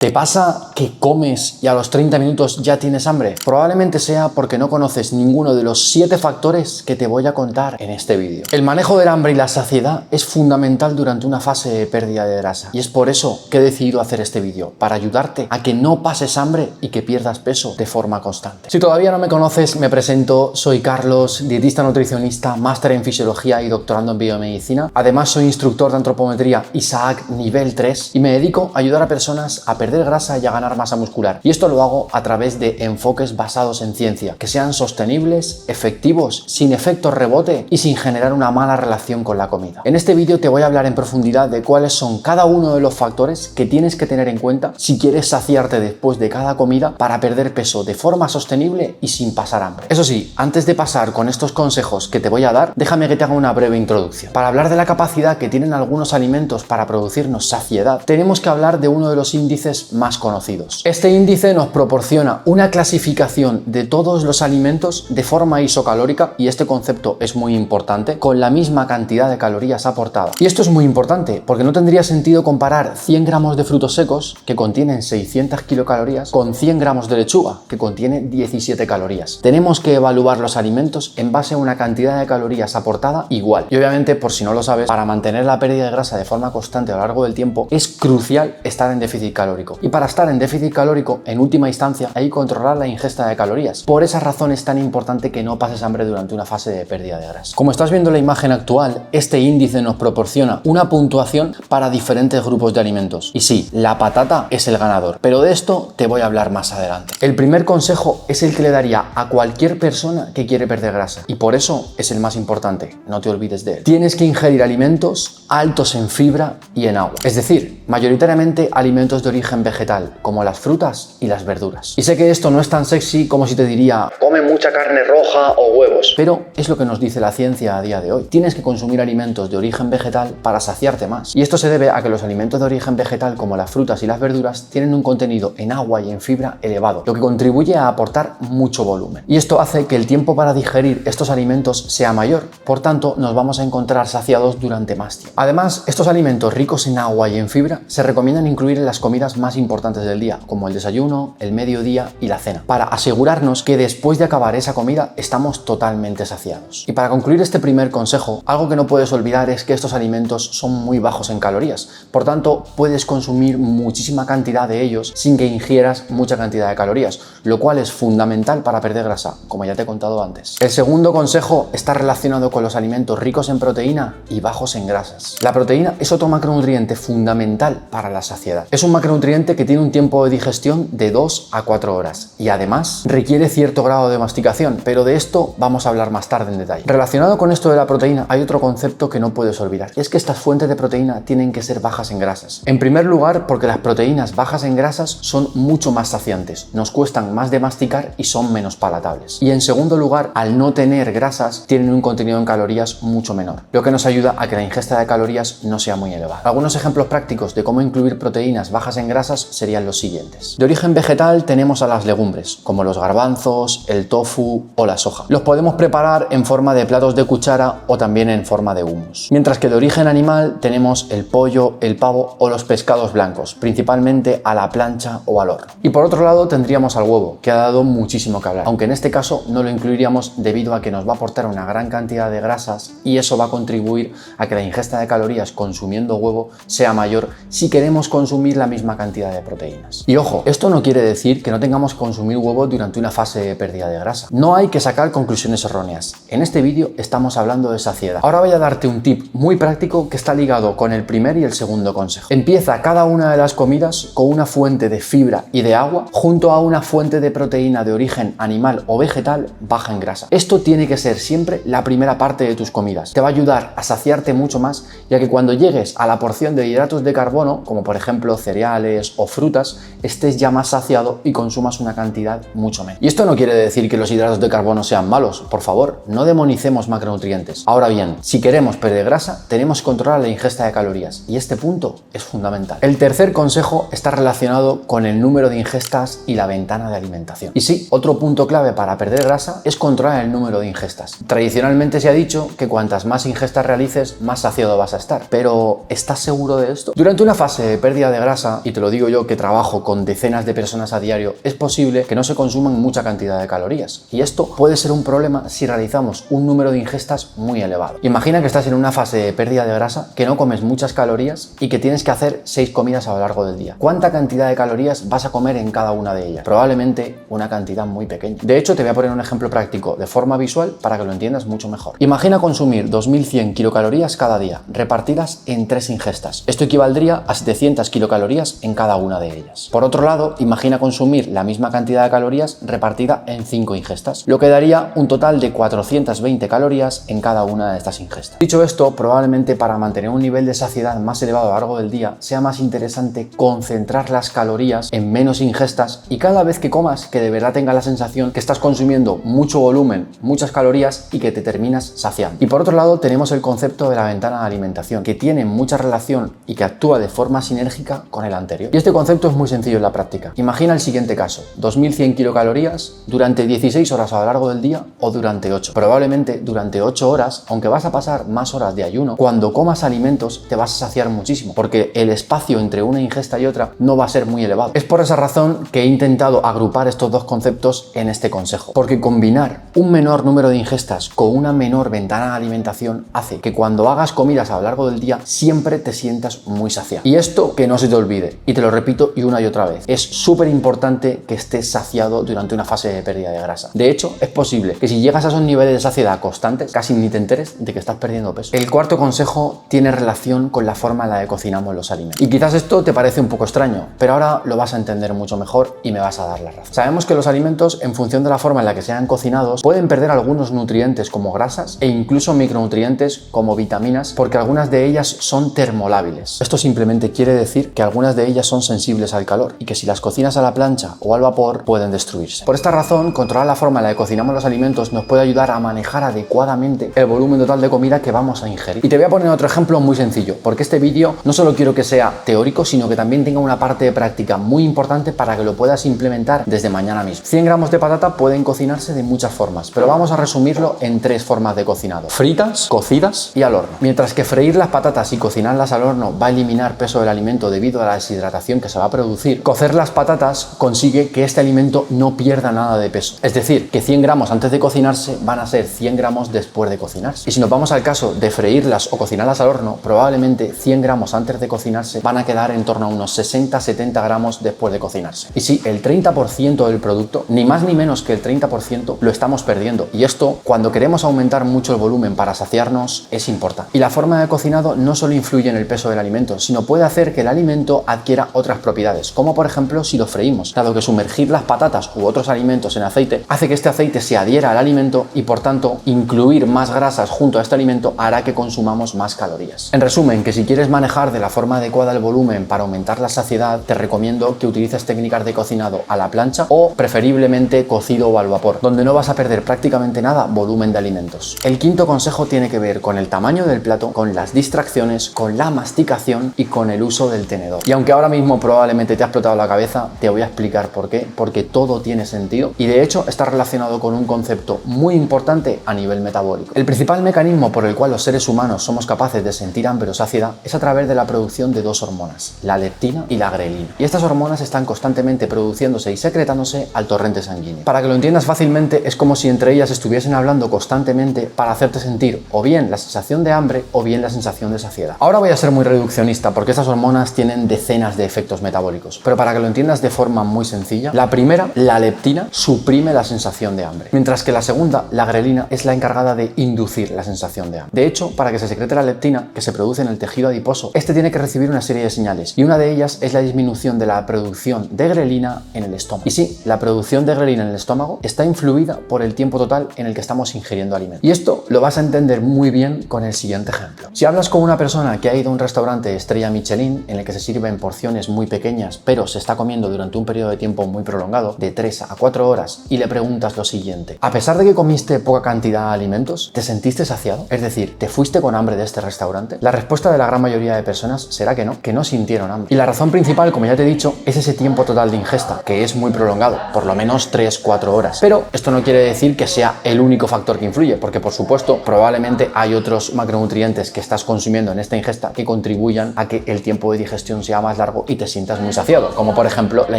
¿Te pasa que comes y a los 30 minutos ya tienes hambre? Probablemente sea porque no conoces ninguno de los 7 factores que te voy a contar en este vídeo. El manejo del hambre y la saciedad es fundamental durante una fase de pérdida de grasa y es por eso que he decidido hacer este vídeo, para ayudarte a que no pases hambre y que pierdas peso de forma constante. Si todavía no me conoces, me presento, soy Carlos, dietista nutricionista, máster en fisiología y doctorando en biomedicina. Además soy instructor de antropometría ISAAC nivel 3 y me dedico a ayudar a personas a perder grasa y a ganar masa muscular. Y esto lo hago a través de enfoques basados en ciencia, que sean sostenibles, efectivos, sin efecto rebote y sin generar una mala relación con la comida. En este vídeo te voy a hablar en profundidad de cuáles son cada uno de los factores que tienes que tener en cuenta si quieres saciarte después de cada comida para perder peso de forma sostenible y sin pasar hambre. Eso sí, antes de pasar con estos consejos que te voy a dar, déjame que te haga una breve introducción. Para hablar de la capacidad que tienen algunos alimentos para producirnos saciedad, tenemos que hablar de uno de los índices más conocidos. Este índice nos proporciona una clasificación de todos los alimentos de forma isocalórica, y este concepto es muy importante, con la misma cantidad de calorías aportadas. Y esto es muy importante porque no tendría sentido comparar 100 gramos de frutos secos, que contienen 600 kilocalorías, con 100 gramos de lechuga, que contiene 17 calorías. Tenemos que evaluar los alimentos en base a una cantidad de calorías aportada igual. Y obviamente, por si no lo sabes, para mantener la pérdida de grasa de forma constante a lo largo del tiempo, es crucial estar en déficit calórico. Y para estar en déficit calórico, en última instancia, hay que controlar la ingesta de calorías. Por esa razón es tan importante que no pases hambre durante una fase de pérdida de grasa. Como estás viendo en la imagen actual, este índice nos proporciona una puntuación para diferentes grupos de alimentos. Y sí, la patata es el ganador, pero de esto te voy a hablar más adelante. El primer consejo es el que le daría a cualquier persona que quiere perder grasa, y por eso es el más importante, no te olvides de él. Tienes que ingerir alimentos altos en fibra y en agua, es decir, mayoritariamente alimentos de origen vegetal, como las frutas y las verduras. Y sé que esto no es tan sexy como si te diría come mucha carne roja o huevos, pero es lo que nos dice la ciencia a día de hoy. Tienes que consumir alimentos de origen vegetal para saciarte más, y esto se debe a que los alimentos de origen vegetal, como las frutas y las verduras, tienen un contenido en agua y en fibra elevado, lo que contribuye a aportar mucho volumen, y esto hace que el tiempo para digerir estos alimentos sea mayor. Por tanto, nos vamos a encontrar saciados durante más tiempo. Además, estos alimentos ricos en agua y en fibra se recomiendan incluir en las comidas más importantes del día, como el desayuno, el mediodía y la cena, para asegurarnos que después de acabar esa comida estamos totalmente saciados. Y para concluir este primer consejo, algo que no puedes olvidar es que estos alimentos son muy bajos en calorías, por tanto puedes consumir muchísima cantidad de ellos sin que ingieras mucha cantidad de calorías, lo cual es fundamental para perder grasa, como ya te he contado antes. El segundo consejo está relacionado con los alimentos ricos en proteína y bajos en grasas. La proteína es otro macronutriente fundamental para la saciedad. Es un macronutriente que tiene un tiempo de digestión de 2 a 4 horas y además requiere cierto grado de masticación, pero de esto vamos a hablar más tarde en detalle. Relacionado con esto de la proteína, hay otro concepto que no puedes olvidar, y es que estas fuentes de proteína tienen que ser bajas en grasas. En primer lugar, porque las proteínas bajas en grasas son mucho más saciantes, nos cuestan más de masticar y son menos palatables. Y en segundo lugar, al no tener grasas, tienen un contenido en calorías mucho menor, lo que nos ayuda a que la ingesta de calorías no sea muy elevada. Algunos ejemplos prácticos de cómo incluir proteínas bajas en grasas serían los siguientes. De origen vegetal tenemos a las legumbres, como los garbanzos, el tofu o la soja. Los podemos preparar en forma de platos de cuchara o también en forma de hummus. Mientras que de origen animal tenemos el pollo, el pavo o los pescados blancos, principalmente a la plancha o al horno. Y por otro lado tendríamos al huevo, que ha dado muchísimo que hablar, aunque en este caso no lo incluiríamos debido a que nos va a aportar una gran cantidad de grasas, y eso va a contribuir a que la ingesta de calorías consumiendo huevo sea mayor si queremos consumir la misma cantidad de proteínas. Y ojo, esto no quiere decir que no tengamos que consumir huevo durante una fase de pérdida de grasa. No hay que sacar conclusiones erróneas. En este vídeo estamos hablando de saciedad. Ahora voy a darte un tip muy práctico que está ligado con el primer y el segundo consejo. Empieza cada una de las comidas con una fuente de fibra y de agua junto a una fuente de proteína de origen animal o vegetal baja en grasa. Esto tiene que ser siempre la primera parte de tus comidas. Te va a ayudar a saciarte mucho más, ya que cuando llegues a la porción de hidratos de carbono, como por ejemplo cereales o frutas, estés ya más saciado y consumas una cantidad mucho menos. Y esto no quiere decir que los hidratos de carbono sean malos, por favor, no demonicemos macronutrientes. Ahora bien, si queremos perder grasa, tenemos que controlar la ingesta de calorías, y este punto es fundamental. El tercer consejo está relacionado con el número de ingestas y la ventana de alimentación. Y sí, otro punto clave para perder grasa es controlar el número de ingestas. Tradicionalmente se ha dicho que cuantas más ingestas realices, más saciado vas a estar, pero ¿estás seguro de esto? Durante una fase de pérdida de grasa, y te lo lo digo yo que trabajo con decenas de personas a diario, es posible que no se consuman mucha cantidad de calorías. Y esto puede ser un problema si realizamos un número de ingestas muy elevado. Imagina que estás en una fase de pérdida de grasa, que no comes muchas calorías y que tienes que hacer 6 comidas a lo largo del día. ¿Cuánta cantidad de calorías vas a comer en cada una de ellas? Probablemente una cantidad muy pequeña. De hecho, te voy a poner un ejemplo práctico de forma visual para que lo entiendas mucho mejor. Imagina consumir 2100 kilocalorías cada día, repartidas en 3 ingestas. Esto equivaldría a 700 kilocalorías en cada una de ellas. Por otro lado, imagina consumir la misma cantidad de calorías repartida en 5 ingestas, lo que daría un total de 420 calorías en cada una de estas ingestas. Dicho esto, probablemente para mantener un nivel de saciedad más elevado a lo largo del día, sea más interesante concentrar las calorías en menos ingestas y cada vez que comas que de verdad tenga la sensación que estás consumiendo mucho volumen, muchas calorías y que te terminas saciando. Y por otro lado tenemos el concepto de la ventana de alimentación, que tiene mucha relación y que actúa de forma sinérgica con el anterior. Y este concepto es muy sencillo en la práctica. Imagina el siguiente caso: 2100 kilocalorías durante 16 horas a lo largo del día o durante 8. Probablemente durante 8 horas, aunque vas a pasar más horas de ayuno, cuando comas alimentos te vas a saciar muchísimo, porque el espacio entre una ingesta y otra no va a ser muy elevado. Es por esa razón que he intentado agrupar estos dos conceptos en este consejo, porque combinar un menor número de ingestas con una menor ventana de alimentación hace que cuando hagas comidas a lo largo del día siempre te sientas muy saciado. Y esto que no se te olvide, y te lo repito y otra vez, es súper importante que estés saciado durante una fase de pérdida de grasa. De hecho, es posible que si llegas a esos niveles de saciedad constantes, casi ni te enteres de que estás perdiendo peso. El cuarto consejo tiene relación con la forma en la que cocinamos los alimentos. Y quizás esto te parece un poco extraño, pero ahora lo vas a entender mucho mejor y me vas a dar la razón. Sabemos que los alimentos, en función de la forma en la que sean cocinados, pueden perder algunos nutrientes como grasas e incluso micronutrientes como vitaminas, porque algunas de ellas son termolábiles. Esto simplemente quiere decir que algunas de ellas son sensibles al calor y que si las cocinas a la plancha o al vapor pueden destruirse. Por esta razón, controlar la forma en la que cocinamos los alimentos nos puede ayudar a manejar adecuadamente el volumen total de comida que vamos a ingerir. Y te voy a poner otro ejemplo muy sencillo, porque este vídeo no solo quiero que sea teórico, sino que también tenga una parte de práctica muy importante para que lo puedas implementar desde mañana mismo. 100 gramos de patata pueden cocinarse de muchas formas, pero vamos a resumirlo en 3 formas de cocinado: fritas, cocidas y al horno. Mientras que freír las patatas y cocinarlas al horno va a eliminar peso del alimento debido a la deshidratación que se va a producir, cocer las patatas consigue que este alimento no pierda nada de peso. Es decir, que 100 gramos antes de cocinarse van a ser 100 gramos después de cocinarse. Y si nos vamos al caso de freírlas o cocinarlas al horno, probablemente 100 gramos antes de cocinarse van a quedar en torno a unos 60-70 gramos después de cocinarse. Y sí, el 30% del producto, ni más ni menos que el 30%, lo estamos perdiendo. Y esto, cuando queremos aumentar mucho el volumen para saciarnos, es importante. Y la forma de cocinado no solo influye en el peso del alimento, sino puede hacer que el alimento adquiera otras propiedades, como por ejemplo si lo freímos, dado que sumergir las patatas u otros alimentos en aceite hace que este aceite se adhiera al alimento y por tanto incluir más grasas junto a este alimento hará que consumamos más calorías. En resumen, que si quieres manejar de la forma adecuada el volumen para aumentar la saciedad, te recomiendo que utilices técnicas de cocinado a la plancha o preferiblemente cocido o al vapor, donde no vas a perder prácticamente nada volumen de alimentos. El quinto consejo tiene que ver con el tamaño del plato, con las distracciones, con la masticación y con el uso del tenedor. Y aunque ahora mismo probablemente te ha explotado la cabeza, te voy a explicar por qué, porque todo tiene sentido y de hecho está relacionado con un concepto muy importante a nivel metabólico. El principal mecanismo por el cual los seres humanos somos capaces de sentir hambre o saciedad es a través de la producción de 2 hormonas, la leptina y la grelina. Y estas hormonas están constantemente produciéndose y secretándose al torrente sanguíneo. Para que lo entiendas fácilmente, es como si entre ellas estuviesen hablando constantemente para hacerte sentir o bien la sensación de hambre o bien la sensación de saciedad. Ahora voy a ser muy reduccionista porque estas hormonas tienen decenas de efectos metabólicos, pero para que lo entiendas de forma muy sencilla, la primera, la leptina, suprime la sensación de hambre, mientras que la segunda, la grelina, es la encargada de inducir la sensación de hambre. De hecho, para que se secrete la leptina, que se produce en el tejido adiposo, este tiene que recibir una serie de señales, y una de ellas es la disminución de la producción de grelina en el estómago. Y sí, la producción de grelina en el estómago está influida por el tiempo total en el que estamos ingiriendo alimentos. Y esto lo vas a entender muy bien con el siguiente ejemplo. Si hablas con una persona que ha ido a un restaurante estrella Michelin, en el que se sirven porciones muy pequeñas, pero se está comiendo durante un periodo de tiempo muy prolongado, de 3 a 4 horas, y le preguntas lo siguiente: a pesar de que comiste poca cantidad de alimentos, ¿te sentiste saciado? Es decir, ¿te fuiste con hambre de este restaurante? La respuesta de la gran mayoría de personas será que no sintieron hambre. Y la razón principal, como ya te he dicho, es ese tiempo total de ingesta, que es muy prolongado, por lo menos 3-4 horas. Pero esto no quiere decir que sea el único factor que influye, porque por supuesto, probablemente hay otros macronutrientes que estás consumiendo en esta ingesta que contribuyan a que el tiempo de digestión sea más largo cuerpo y te sientas muy saciado, como por ejemplo la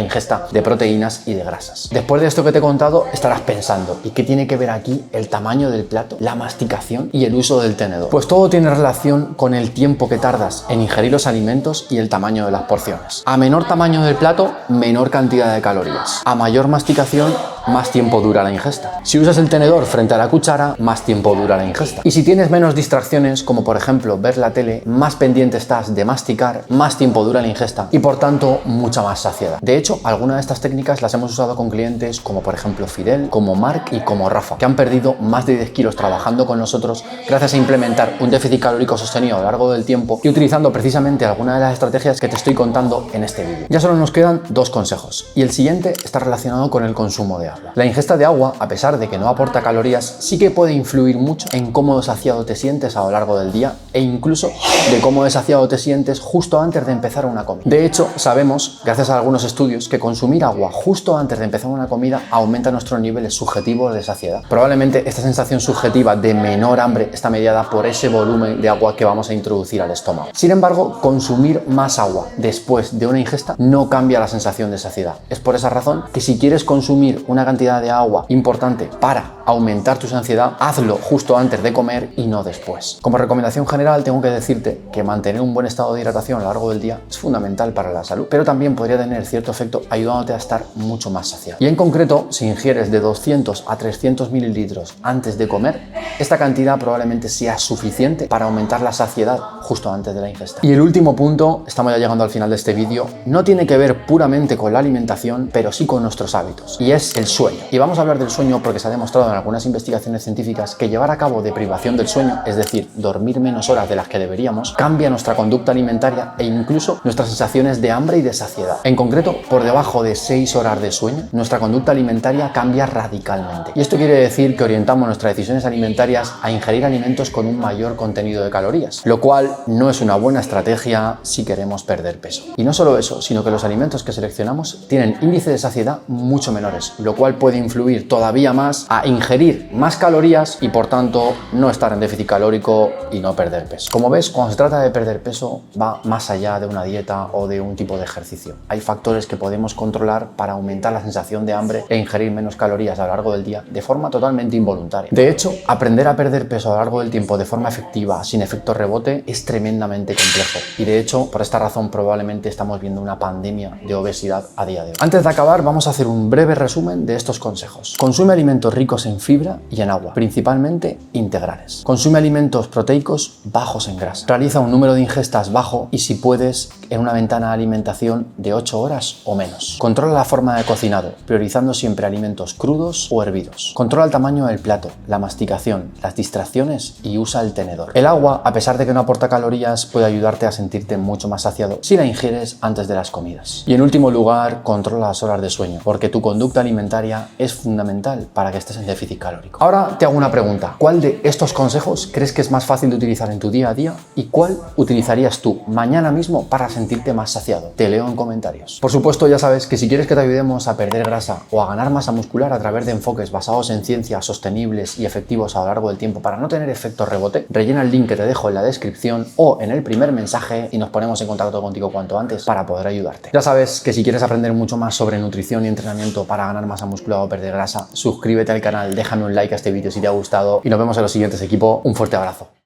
ingesta de proteínas y de grasas. Después de esto que te he contado, estarás pensando, ¿y qué tiene que ver aquí el tamaño del plato, la masticación y el uso del tenedor? Pues todo tiene relación con el tiempo que tardas en ingerir los alimentos y el tamaño de las porciones. A menor tamaño del plato, menor cantidad de calorías. A mayor masticación, más tiempo dura la ingesta. Si usas el tenedor frente a la cuchara, más tiempo dura la ingesta. Y si tienes menos distracciones, como por ejemplo ver la tele, más pendiente estás de masticar, más tiempo dura la ingesta y por tanto mucha más saciedad. De hecho, algunas de estas técnicas las hemos usado con clientes como por ejemplo Fidel, como Marc y como Rafa, que han perdido más de 10 kilos trabajando con nosotros gracias a implementar un déficit calórico sostenido a lo largo del tiempo y utilizando precisamente algunas de las estrategias que te estoy contando en este vídeo. Ya solo nos quedan 2 consejos y el siguiente está relacionado con el consumo de agua. La ingesta de agua, a pesar de que no aporta calorías, sí que puede influir mucho en cómo de saciado te sientes a lo largo del día e incluso de cómo de saciado te sientes justo antes de empezar una comida. De hecho, sabemos, gracias a algunos estudios, que consumir agua justo antes de empezar una comida aumenta nuestros niveles subjetivos de saciedad. Probablemente esta sensación subjetiva de menor hambre está mediada por ese volumen de agua que vamos a introducir al estómago. Sin embargo, consumir más agua después de una ingesta no cambia la sensación de saciedad. Es por esa razón que si quieres consumir una cantidad de agua importante para aumentar tu saciedad, hazlo justo antes de comer y no después. Como recomendación general, tengo que decirte que mantener un buen estado de hidratación a lo largo del día es fundamental para la salud, pero también podría tener cierto efecto ayudándote a estar mucho más saciado. Y en concreto, si ingieres de 200 a 300 mililitros antes de comer, esta cantidad probablemente sea suficiente para aumentar la saciedad justo antes de la ingesta. Y el último punto, estamos ya llegando al final de este vídeo, no tiene que ver puramente con la alimentación, pero sí con nuestros hábitos, y es el sueño. Y vamos a hablar del sueño porque se ha demostrado en algunas investigaciones científicas que llevar a cabo de privación del sueño, es decir, dormir menos horas de las que deberíamos, cambia nuestra conducta alimentaria e incluso nuestras sensaciones de hambre y de saciedad. En concreto, por debajo de 6 horas de sueño, nuestra conducta alimentaria cambia radicalmente. Y esto quiere decir que orientamos nuestras decisiones alimentarias a ingerir alimentos con un mayor contenido de calorías, lo cual no es una buena estrategia si queremos perder peso. Y no solo eso, sino que los alimentos que seleccionamos tienen índices de saciedad mucho menores, lo cual puede influir todavía más a ingerir más calorías y por tanto no estar en déficit calórico y no perder peso. Como ves, cuando se trata de perder peso va más allá de una dieta o de un tipo de ejercicio. Hay factores que podemos controlar para aumentar la sensación de hambre e ingerir menos calorías a lo largo del día de forma totalmente involuntaria. De hecho, aprender a perder peso a lo largo del tiempo de forma efectiva, sin efecto rebote, es tremendamente complejo. Y de hecho, por esta razón probablemente estamos viendo una pandemia de obesidad a día de hoy. Antes de acabar, vamos a hacer un breve resumen de estos consejos. Consume alimentos ricos en fibra y en agua, principalmente integrales. Consume alimentos proteicos bajos en grasa. Realiza un número de ingestas bajo y, si puedes, en una ventana de alimentación de 8 horas o menos. Controla la forma de cocinado, priorizando siempre alimentos crudos o hervidos. Controla el tamaño del plato, la masticación, las distracciones y usa el tenedor. El agua, a pesar de que no aporta calorías, puede ayudarte a sentirte mucho más saciado si la ingieres antes de las comidas. Y en último lugar, controla las horas de sueño, porque tu conducta alimentaria es fundamental para que estés en déficit calórico. Ahora te hago una pregunta. ¿Cuál de estos consejos crees que es más fácil de utilizar en tu día a día y cuál utilizarías tú mañana mismo para sentirte más saciado? Te leo en comentarios. Por supuesto, ya sabes que si quieres que te ayudemos a perder grasa o a ganar masa muscular a través de enfoques basados en ciencia, sostenibles y efectivos a lo largo del tiempo para no tener efecto rebote, rellena el link que te dejo en la descripción o en el primer mensaje y nos ponemos en contacto contigo cuanto antes para poder ayudarte. Ya sabes que si quieres aprender mucho más sobre nutrición y entrenamiento para ganar masa muscular o perder grasa, suscríbete al canal, déjame un like a este vídeo si te ha gustado y nos vemos en los siguientes, equipo. Un fuerte abrazo.